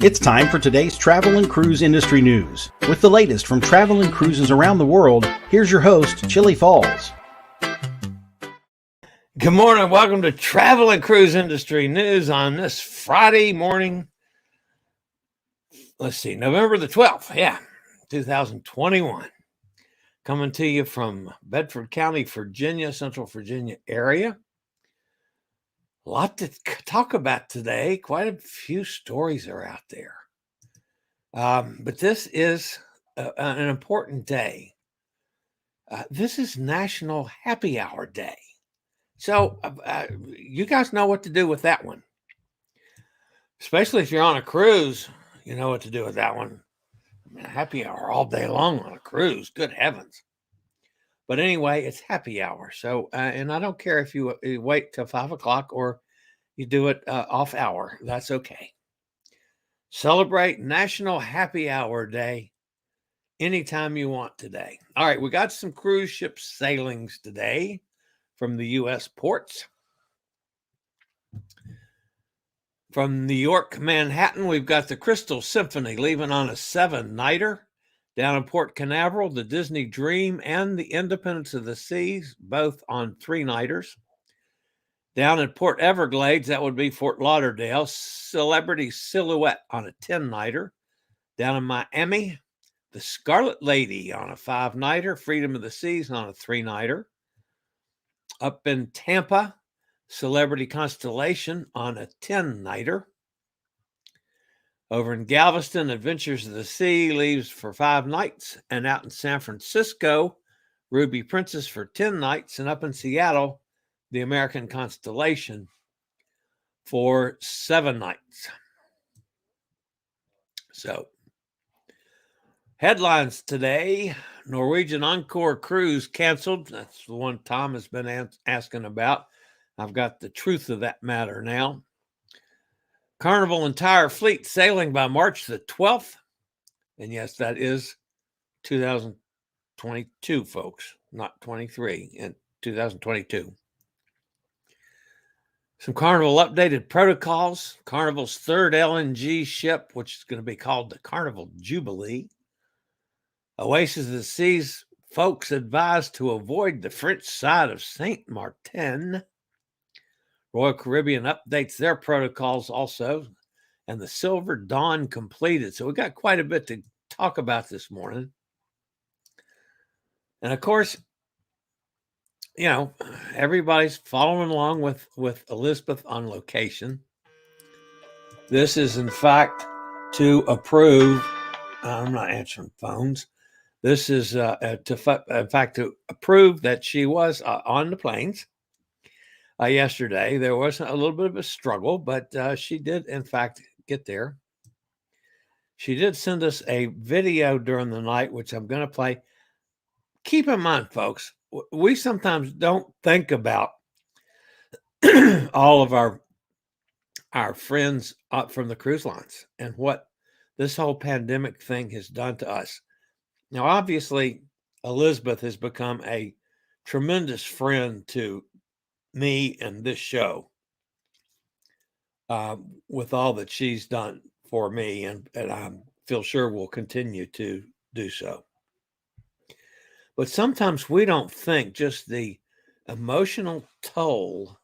It's time for today's travel and cruise industry news. With the latest from travel and cruises around the world, here's your host, Chillie Falls. Good morning. Welcome to Travel and Cruise Industry News on this Friday morning. Let's see, November the 12th, 2021. Coming to you from Bedford County, Virginia, Central Virginia area. A lot to talk about today. Quite a few stories are out there. But this is an important day. This is National Happy Hour Day. So you guys know what to do with that one. Especially if you're on a cruise, you know what to do with that one. I mean, happy hour all day long on a cruise. Good heavens. But anyway, it's happy hour. So, and I don't care if you wait till 5 o'clock or you do it off hour. That's okay. Celebrate National Happy Hour Day anytime you want today. All right, we got some cruise ship sailings today from the U.S. ports. From New York, Manhattan, we've got the Crystal Symphony leaving on a 7-nighter. Down in Port Canaveral, the Disney Dream and the Independence of the Seas, both on 3-nighters. Down in Port Everglades, that would be Fort Lauderdale, Celebrity Silhouette on a 10-nighter. Down in Miami, the Scarlet Lady on a 5-nighter, Freedom of the Seas on a 3-nighter. Up in Tampa, Celebrity Constellation on a 10-nighter. Over in Galveston, Adventures of the Sea leaves for 5 nights. And out in San Francisco, Ruby Princess for 10 nights. And up in Seattle, the American Constellation for 7 nights. So, headlines today. Norwegian Encore Cruise Cancelled. That's the one Tom has been asking about. I've got the truth of that matter now. Carnival entire fleet sailing by March the 12th. And yes, that is 2022, folks, not 23, and 2022. Some Carnival updated protocols. Carnival's 3rd LNG ship, which is going to be called the Carnival Jubilee. Oasis of the Seas folks advised to avoid the French side of Saint Maarten. Royal Caribbean updates their protocols also, and the Silver Dawn completed. So we got quite a bit to talk about this morning. And of course, you know, everybody's following along with Elizabeth on location. This is, in fact, to approve. I'm not answering phones. This is, in fact, to approve that she was on the planes. Yesterday, there was a little bit of a struggle, but she did, in fact, get there. She did send us a video during the night, which I'm going to play. Keep in mind, folks, we sometimes don't think about all of our friends from the cruise lines and what this whole pandemic thing has done to us. Now, obviously, Elizabeth has become a tremendous friend to me and this show with all that she's done for me, and I feel sure will continue to do so. But sometimes we don't think just the emotional toll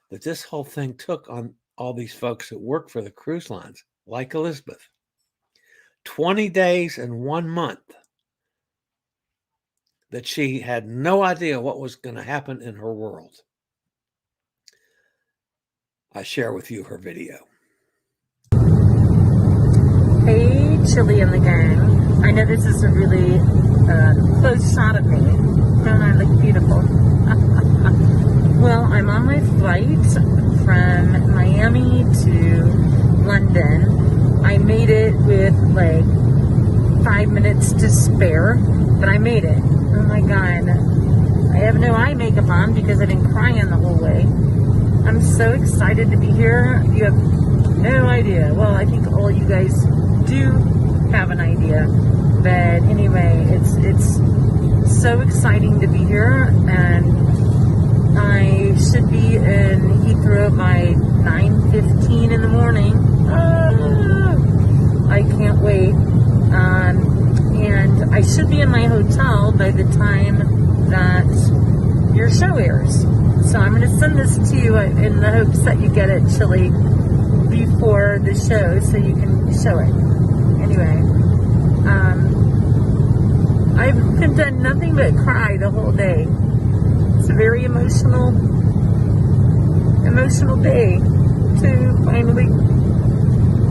that this whole thing took on all these folks that work for the cruise lines, like Elizabeth. 20 days and 1 month that she had no idea what was going to happen in her world. I share with you her video. Hey, Chillie and the gang. I know this is a really close shot of me. Don't I look beautiful? Well, I'm on my flight from Miami to London. I made it with like 5 minutes to spare, but I made it. Oh my God. I have no eye makeup on because I've been crying the whole way. I'm so excited to be here. You have no idea. Well, I think all you guys do have an idea. But anyway, it's so exciting to be here, and I should be in Heathrow by 9:15 in the morning. by the time that your show airs. So I'm going to send this to you in the hopes that you get it, Chillie, before the show so you can show it. Anyway, I've done nothing but cry the whole day. It's a very emotional day to finally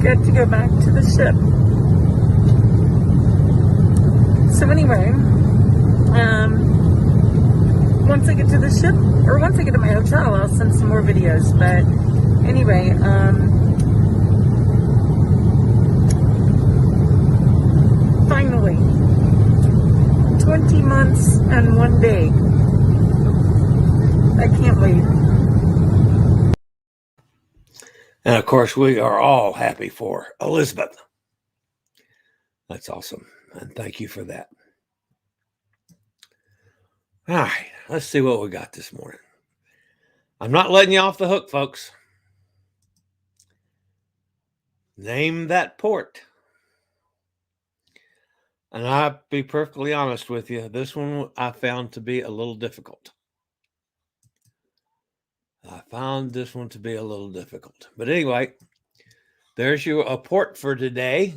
get to go back to the ship. So anyway, once I get to the ship, or once I get to my hotel, I'll send some more videos. But anyway, finally, 20 months and 1 day. I can't wait. And of course, we are all happy for Elizabeth. That's awesome. And thank you for that. All right, let's see what we got this morning. I'm not letting you off the hook, folks. Name that port. And I'll be perfectly honest with you, this one I found to be a little difficult. But anyway, there's a port for today.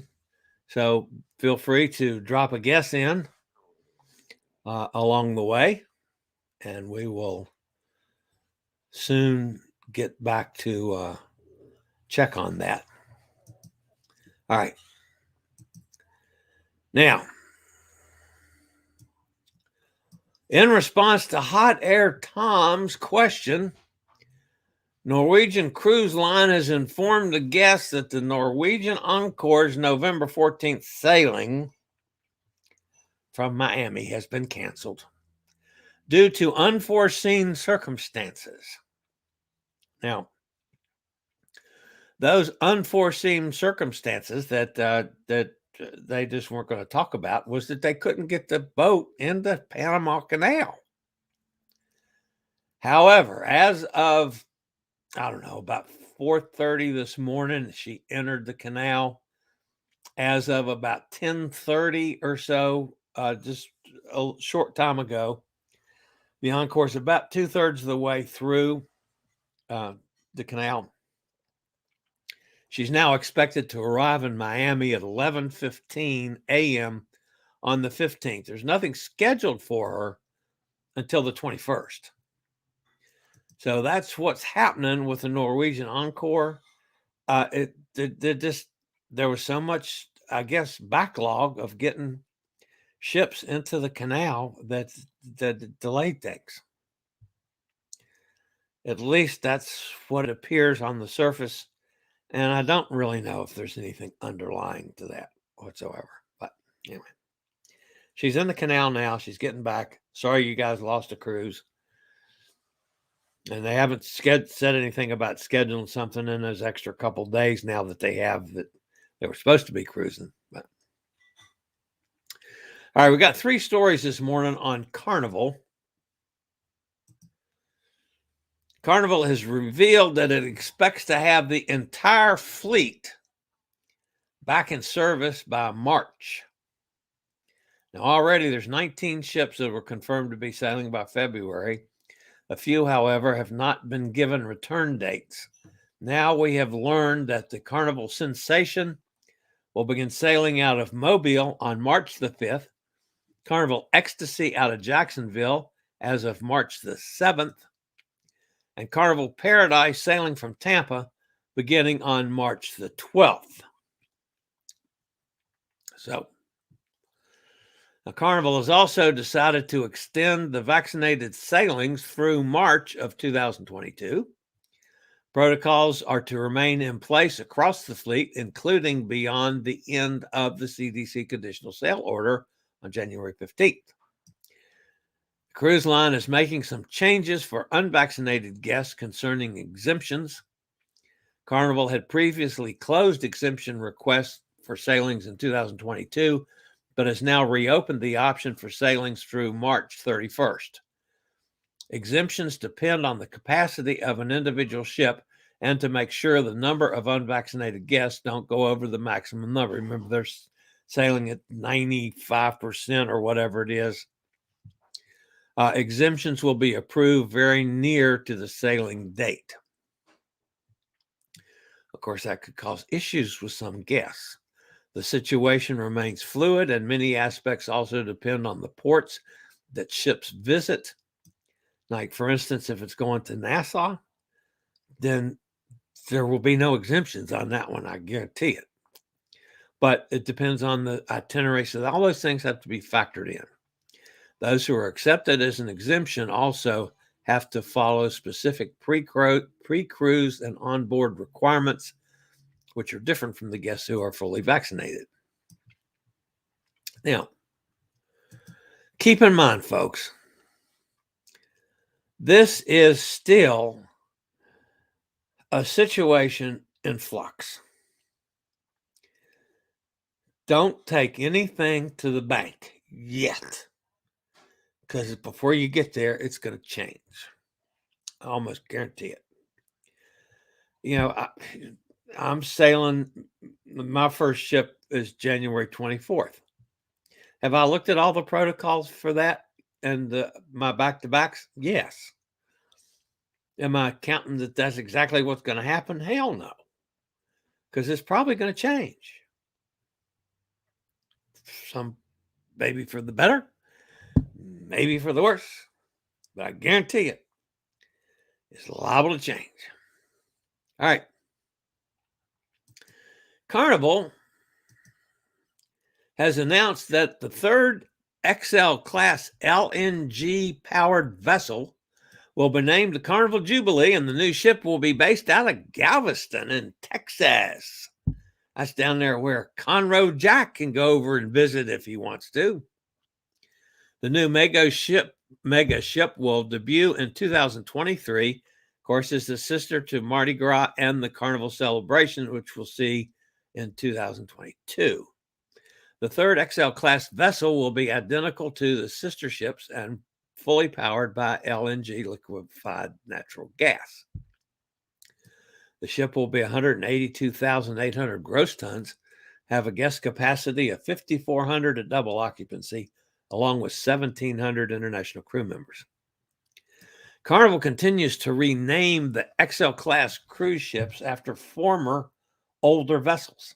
So feel free to drop a guess in along the way, and we will soon get back to check on that. All right. Now, in response to Hot Air Tom's question, Norwegian Cruise Line has informed the guests that the Norwegian Encore's November 14th sailing from Miami has been canceled due to unforeseen circumstances. Now, those unforeseen circumstances that they just weren't going to talk about was that they couldn't get the boat in the Panama Canal. However, as of about 4:30 this morning, she entered the canal. As of about 10:30 or so, just a short time ago, the Encore is about 2/3 of the way through the canal. She's now expected to arrive in Miami at 11:15 a.m. on the 15th. There's nothing scheduled for her until the 21st. So that's what's happening with the Norwegian Encore. There was so much, I guess, backlog of getting ships into the canal that delayed things. At least that's what it appears on the surface. And I don't really know if there's anything underlying to that whatsoever. But anyway, she's in the canal now. She's getting back. Sorry you guys lost a cruise. And they haven't said anything about scheduling something in those extra couple days now that they were supposed to be cruising. But all right, we got 3 stories this morning on Carnival. Carnival has revealed that it expects to have the entire fleet back in service by March. Now, already there's 19 ships that were confirmed to be sailing by February. A few, however, have not been given return dates. Now we have learned that the Carnival Sensation will begin sailing out of Mobile on March the 5th, Carnival Ecstasy out of Jacksonville as of March the 7th, and Carnival Paradise sailing from Tampa beginning on March the 12th. So, now Carnival has also decided to extend the vaccinated sailings through March of 2022. Protocols are to remain in place across the fleet, including beyond the end of the CDC conditional sail order on January 15th. The cruise line is making some changes for unvaccinated guests concerning exemptions. Carnival had previously closed exemption requests for sailings in 2022, but has now reopened the option for sailings through March 31st. Exemptions depend on the capacity of an individual ship and to make sure the number of unvaccinated guests don't go over the maximum number. Remember, they're sailing at 95% or whatever it is Exemptions will be approved very near to the sailing date. Of course, that could cause issues with some guests. The situation remains fluid, and many aspects also depend on the ports that ships visit. Like, for instance, if it's going to Nassau, then there will be no exemptions on that one, I guarantee it. But it depends on the itinerary, so all those things have to be factored in. Those who are accepted as an exemption also have to follow specific pre-cruise and onboard requirements, which are different from the guests who are fully vaccinated. Now, keep in mind, folks, this is still a situation in flux. Don't take anything to the bank yet, because before you get there, it's going to change. I almost guarantee it. You know, I'm sailing. My first ship is January 24th. Have I looked at all the protocols for that and my back-to-backs? Yes. Am I counting that that's exactly what's going to happen? Hell no. Because it's probably going to change. Some maybe for the better, maybe for the worse. But I guarantee it, it's liable to change. All right. Carnival has announced that the third XL class LNG powered vessel will be named the Carnival Jubilee, and the new ship will be based out of Galveston in Texas. That's down there where Conroe Jack can go over and visit if he wants to. The new mega ship will debut in 2023. Of course, it's the sister to Mardi Gras and the Carnival Celebration, which we'll see in 2022. The third XL class vessel will be identical to the sister ships and fully powered by LNG, liquefied natural gas. The ship will be 182,800 gross tons, have a guest capacity of 5,400 at double occupancy, along with 1,700 international crew members. Carnival continues to rename the XL class cruise ships after former older vessels.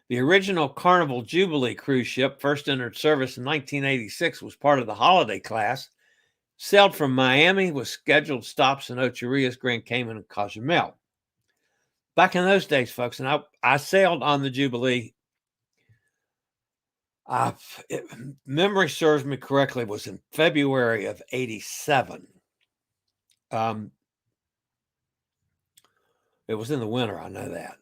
The original Carnival Jubilee cruise ship, first entered service in 1986, was part of the holiday class, sailed from Miami with scheduled stops in Ocho Rios, Grand Cayman, and Cozumel. Back in those days, folks, and I sailed on the Jubilee. Memory serves me correctly, was in February of 87. It was in the winter, I know that.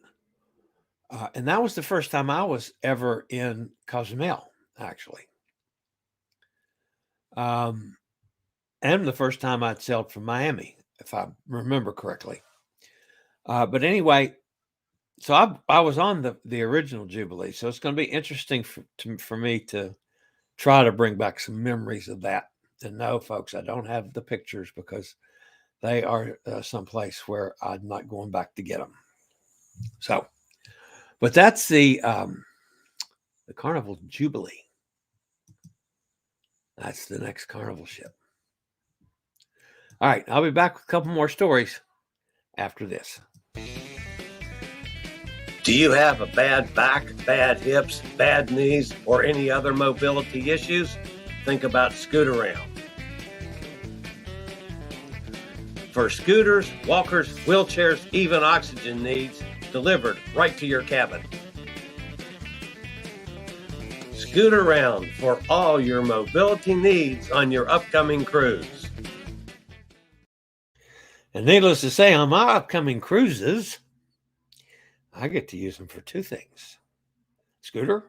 And that was the first time I was ever in Cozumel, actually. And the first time I'd sailed from Miami, if I remember correctly. But anyway, so I was on the original Jubilee. So it's going to be interesting for me to try to bring back some memories of that. And no, folks, I don't have the pictures because they are someplace where I'm not going back to get them. So, but that's the Carnival Jubilee. That's the next Carnival ship. All right, I'll be back with a couple more stories after this. Do you have a bad back, bad hips, bad knees, or any other mobility issues? Think about Scoot-Around. For scooters, walkers, wheelchairs, even oxygen needs, delivered right to your cabin. Scoot-Around for all your mobility needs on your upcoming cruise. And needless to say, on my upcoming cruises, I get to use them for two things. Scooter,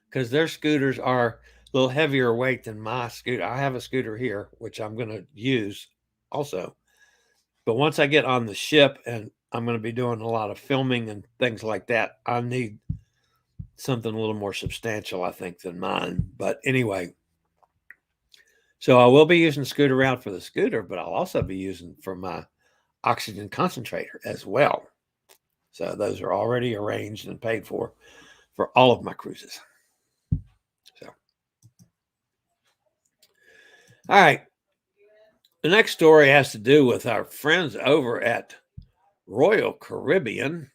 because their scooters are a little heavier weight than my scooter. I have a scooter here, which I'm going to use also. But once I get on the ship and I'm going to be doing a lot of filming and things like that, I need something a little more substantial, I think, than mine. But anyway, so I will be using Scoot-Around for the scooter, but I'll also be using for my oxygen concentrator as well. So those are already arranged and paid for all of my cruises. So, All right. The next story has to do with our friends over at Royal Caribbean.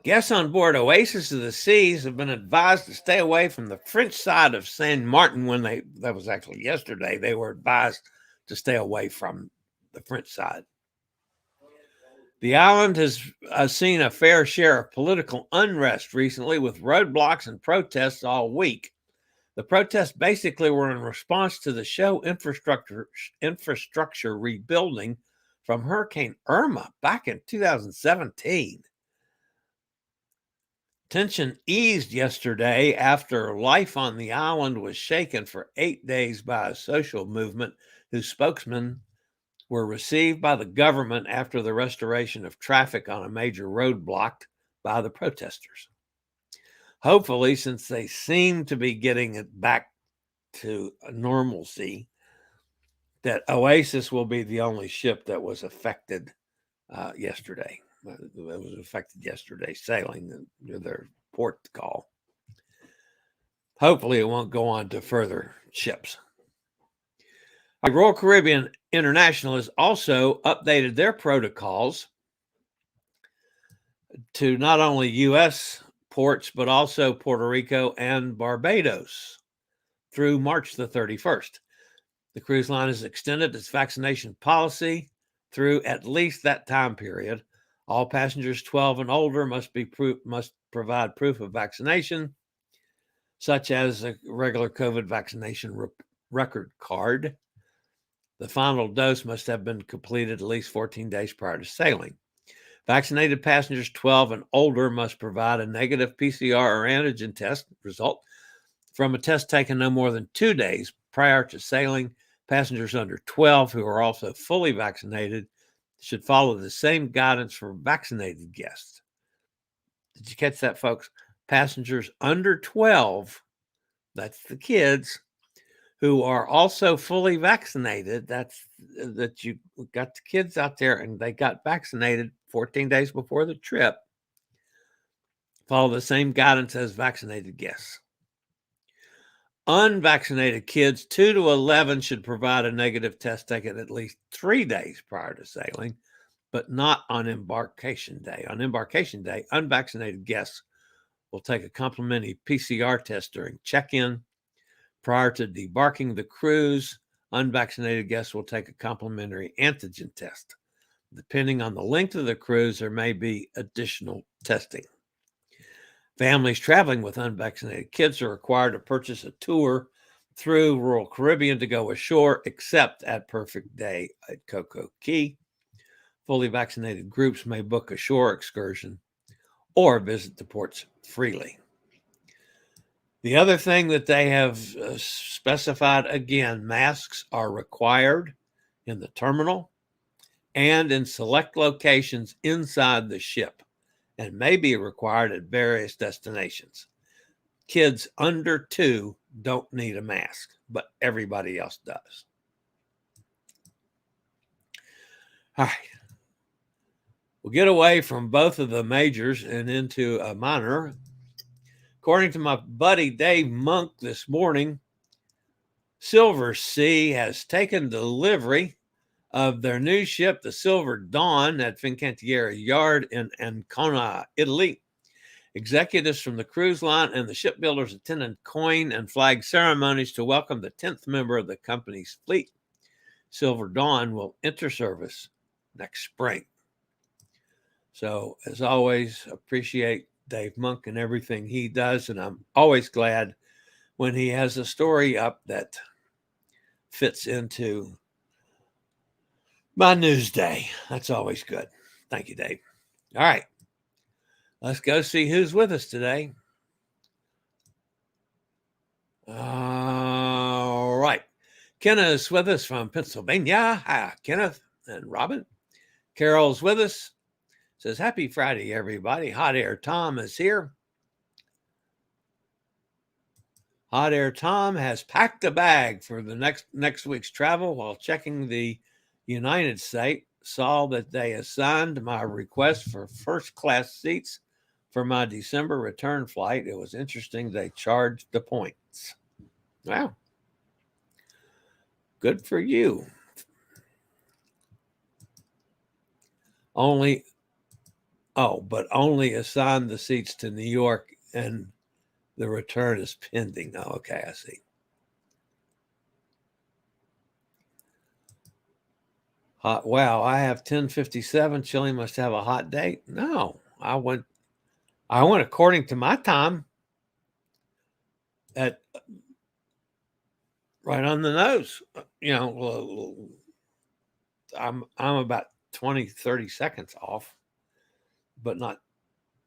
Guests on board Oasis of the Seas have been advised to stay away from the French side of Saint Maarten that was actually yesterday. They were advised to stay away from the French side. The island has seen a fair share of political unrest recently with roadblocks and protests all week. The protests basically were in response to the show infrastructure rebuilding from Hurricane Irma back in 2017. Tension eased yesterday after life on the island was shaken for 8 days by a social movement whose spokesmen were received by the government after the restoration of traffic on a major road blocked by the protesters. Hopefully, since they seem to be getting it back to normalcy, that Oasis will be the only ship that was affected yesterday. It was affected yesterday sailing their port call. Hopefully, it won't go on to further ships. Royal Caribbean International has also updated their protocols to not only U.S. ports, but also Puerto Rico and Barbados through March the 31st. The cruise line has extended its vaccination policy through at least that time period. All passengers 12 and older must provide proof of vaccination, such as a regular COVID vaccination record card. The final dose must have been completed at least 14 days prior to sailing. Vaccinated passengers 12 and older must provide a negative PCR or antigen test result from a test taken no more than 2 days prior to sailing. Passengers under 12 who are also fully vaccinated should follow the same guidance for vaccinated guests. Did you catch that, folks? Passengers under 12, that's the kids, who are also fully vaccinated, that you got the kids out there and they got vaccinated 14 days before the trip, follow the same guidance as vaccinated guests. Unvaccinated kids 2 to 11 should provide a negative test taken at least 3 days prior to sailing, but not on embarkation day. On embarkation day, unvaccinated guests will take a complimentary PCR test during check-in. Prior to debarking the cruise, unvaccinated guests will take a complimentary antigen test. Depending on the length of the cruise, there may be additional testing. Families traveling with unvaccinated kids are required to purchase a tour through Royal Caribbean to go ashore, except at Perfect Day at Coco Cay. Fully vaccinated groups may book a shore excursion or visit the ports freely. The other thing that they have specified, again, masks are required in the terminal and in select locations inside the ship and may be required at various destinations. Kids under 2 don't need a mask, but everybody else does. All right. We'll get away from both of the majors and into a minor. According to my buddy Dave Monk this morning, Silver Sea has taken delivery of their new ship, the Silver Dawn, at Fincantieri Yard in Ancona, Italy. Executives from the cruise line and the shipbuilders attended coin and flag ceremonies to welcome the 10th member of the company's fleet. Silver Dawn will enter service next spring. So, as always, appreciate Dave Monk and everything he does, and I'm always glad when he has a story up that fits into my news day. That's always good. Thank you, Dave. All right. Let's go see who's with us today. All right. Kenneth is with us from Pennsylvania. Hi, Kenneth and Robin. Carol's with us. Says, happy Friday, everybody. Hot Air Tom is here. Hot Air Tom has packed a bag for the next week's travel while checking the United States. Saw that they assigned my request for first class seats for my December return flight. It was interesting. They charged the points. Wow. Good for you. Only assign the seats to New York and the return is pending. Oh, okay, I see. Hot. Wow, I have 10:57. Chillie must have a hot date. No, I went according to my time at right on the nose. You know, I'm about 20, 30 seconds off, but not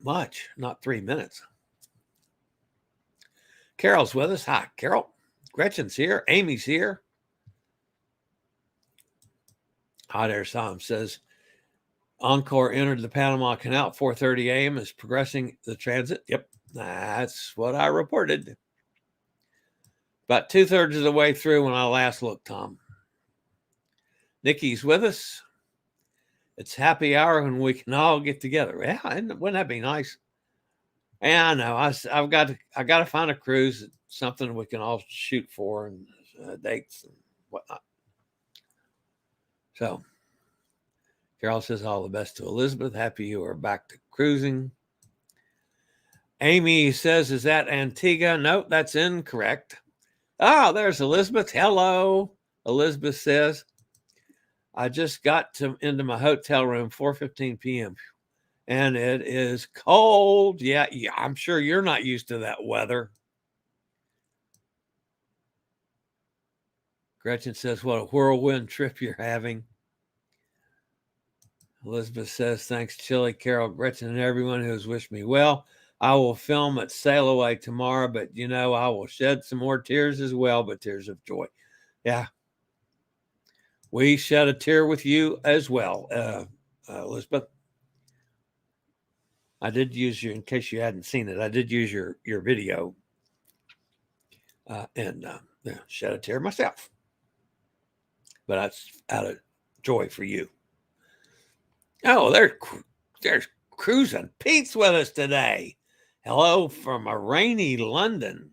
much, not 3 minutes. Carol's with us. Hi, Carol. Gretchen's here. Amy's here. Hot Air Sam says, Encore entered the Panama Canal at 4:30 a.m. is progressing the transit. Yep, that's what I reported. About 2/3 of the way through when I last looked, Tom. Nikki's with us. It's happy hour when we can all get together. Yeah, wouldn't that be nice? Yeah, I know. I got to find a cruise, something we can all shoot for, and dates and whatnot. So, Carol says all the best to Elizabeth. Happy you are back to cruising. Amy says, is that Antigua? Nope, that's incorrect. Oh, there's Elizabeth. Hello, Elizabeth says. I just got into my hotel room, 4:15 p.m. And it is cold. Yeah, I'm sure you're not used to that weather. Gretchen says, what a whirlwind trip you're having. Elizabeth says, thanks, Chillie, Carol, Gretchen, and everyone who has wished me well. I will film at Sail Away tomorrow, but, you know, I will shed some more tears as well, but tears of joy. Yeah. We shed a tear with you as well, Elizabeth. I did use in case you hadn't seen it, I did use your video and shed a tear myself. But that's out of joy for you. Oh, there's Cruising Pete's with us today. Hello from a rainy London.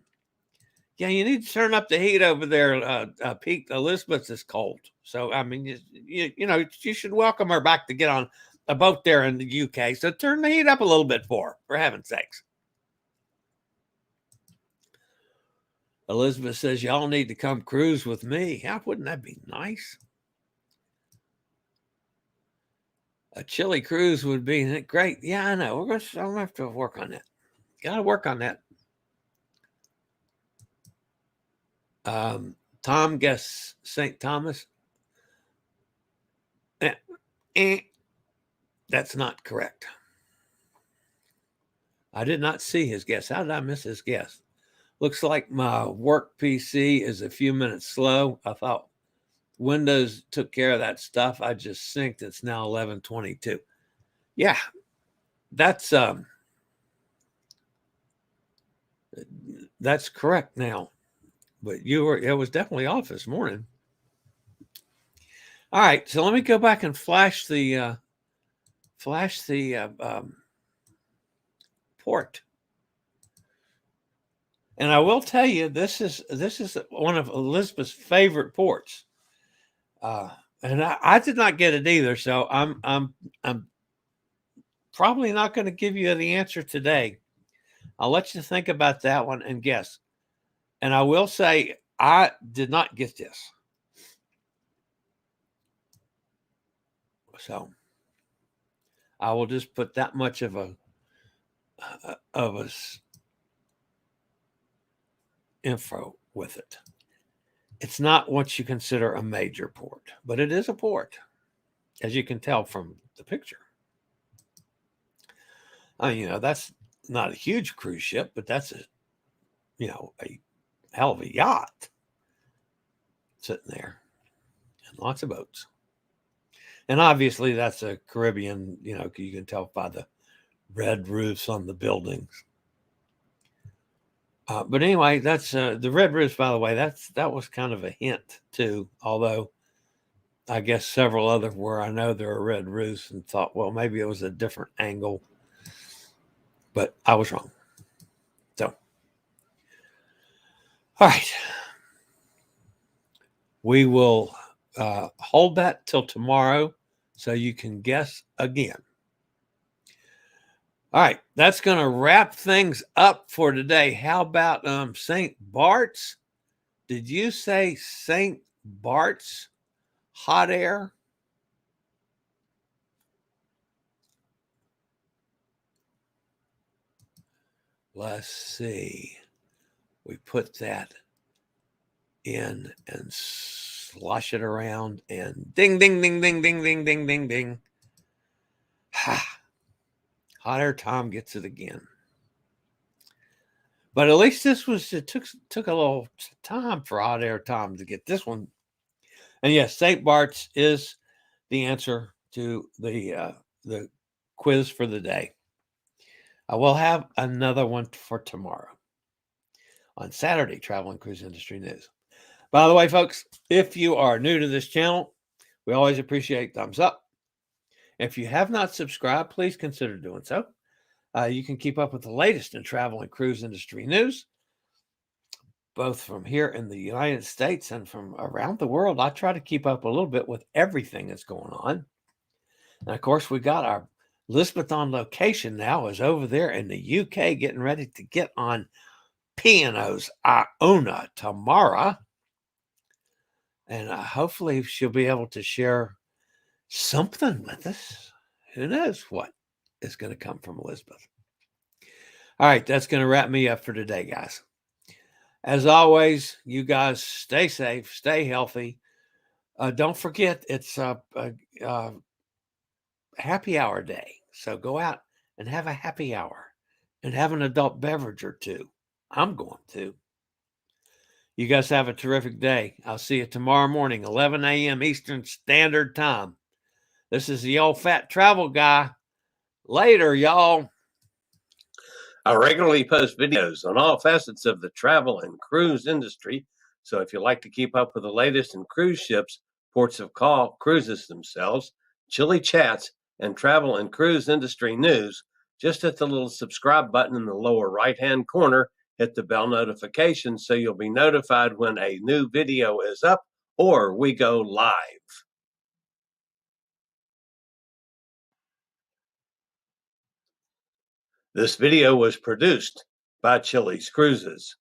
Yeah, you need to turn up the heat over there, Pete. Elizabeth is cold. So, I mean, you know, you should welcome her back to get on a boat there in the UK. So turn the heat up a little bit for heaven's sakes. Elizabeth says, y'all need to come cruise with me. How wouldn't that be nice? A Chillie cruise would be great. Yeah, I know. I'm going to have to work on that. Got to work on that. Tom guess St. Thomas. That's not correct. I did not see his guess. How did I miss his guess? Looks like my work PC is a few minutes slow. I thought Windows took care of that stuff. I just synced. It's now 11:22. Yeah, that's correct now. But it was definitely off this morning. All right, so let me go back and flash the port. And I will tell you, this is one of Elizabeth's favorite ports. And I did not get it either, so I'm probably not going to give you the answer today. I'll let you think about that one and guess. And I will say I did not get this. So I will just put that much of a info with it. It's not what you consider a major port, but it is a port, as you can tell from the picture. I mean, you know, that's not a huge cruise ship, but that's a hell of a yacht sitting there and lots of boats. And obviously that's a Caribbean, you know, you can tell by the red roofs on the buildings. But anyway, that's the red roofs, by the way, that was kind of a hint too, although I guess several other where I know there are red roofs and thought, well, maybe it was a different angle, but I was wrong. So, all right, We will hold that till tomorrow so you can guess again. All right, that's going to wrap things up for today. How about St. Bart's? Did you say St. Bart's hot air? Let's see. We put that in and slosh it around and ding, ding, ding, ding, ding, ding, ding, ding, ding. Ha. Hot air Tom gets it again. But at least it took a little time for Hot Air Tom to get this one. And yes, St. Bart's is the answer to the quiz for the day. I will have another one for tomorrow on Saturday, Travel and Cruise Industry News. By the way, folks, if you are new to this channel, we always appreciate thumbs up. If you have not subscribed, please consider doing so. You can keep up with the latest in travel and cruise industry news, both from here in the United States and from around the world. I try to keep up a little bit with everything that's going on. And of course, we got our Elizabeth on location now is over there in the UK getting ready to get on P&O's Iona tomorrow. And hopefully she'll be able to share something with us. Who knows what is going to come from Elizabeth. All right, that's going to wrap me up for today, guys. As always, you guys stay safe, stay healthy. Don't forget, it's a happy hour day. So go out and have a happy hour and have an adult beverage or two. I'm going to. You guys have a terrific day. I'll see you tomorrow morning, 11 a.m. Eastern Standard Time. This is the old fat travel guy. Later, y'all. I regularly post videos on all facets of the travel and cruise industry. So if you like to keep up with the latest in cruise ships, ports of call, cruises themselves, Chillie chats, and travel and cruise industry news, just hit the little subscribe button in the lower right-hand corner. Hit the bell notification so you'll be notified when a new video is up or we go live. This video was produced by Chillie's Cruises.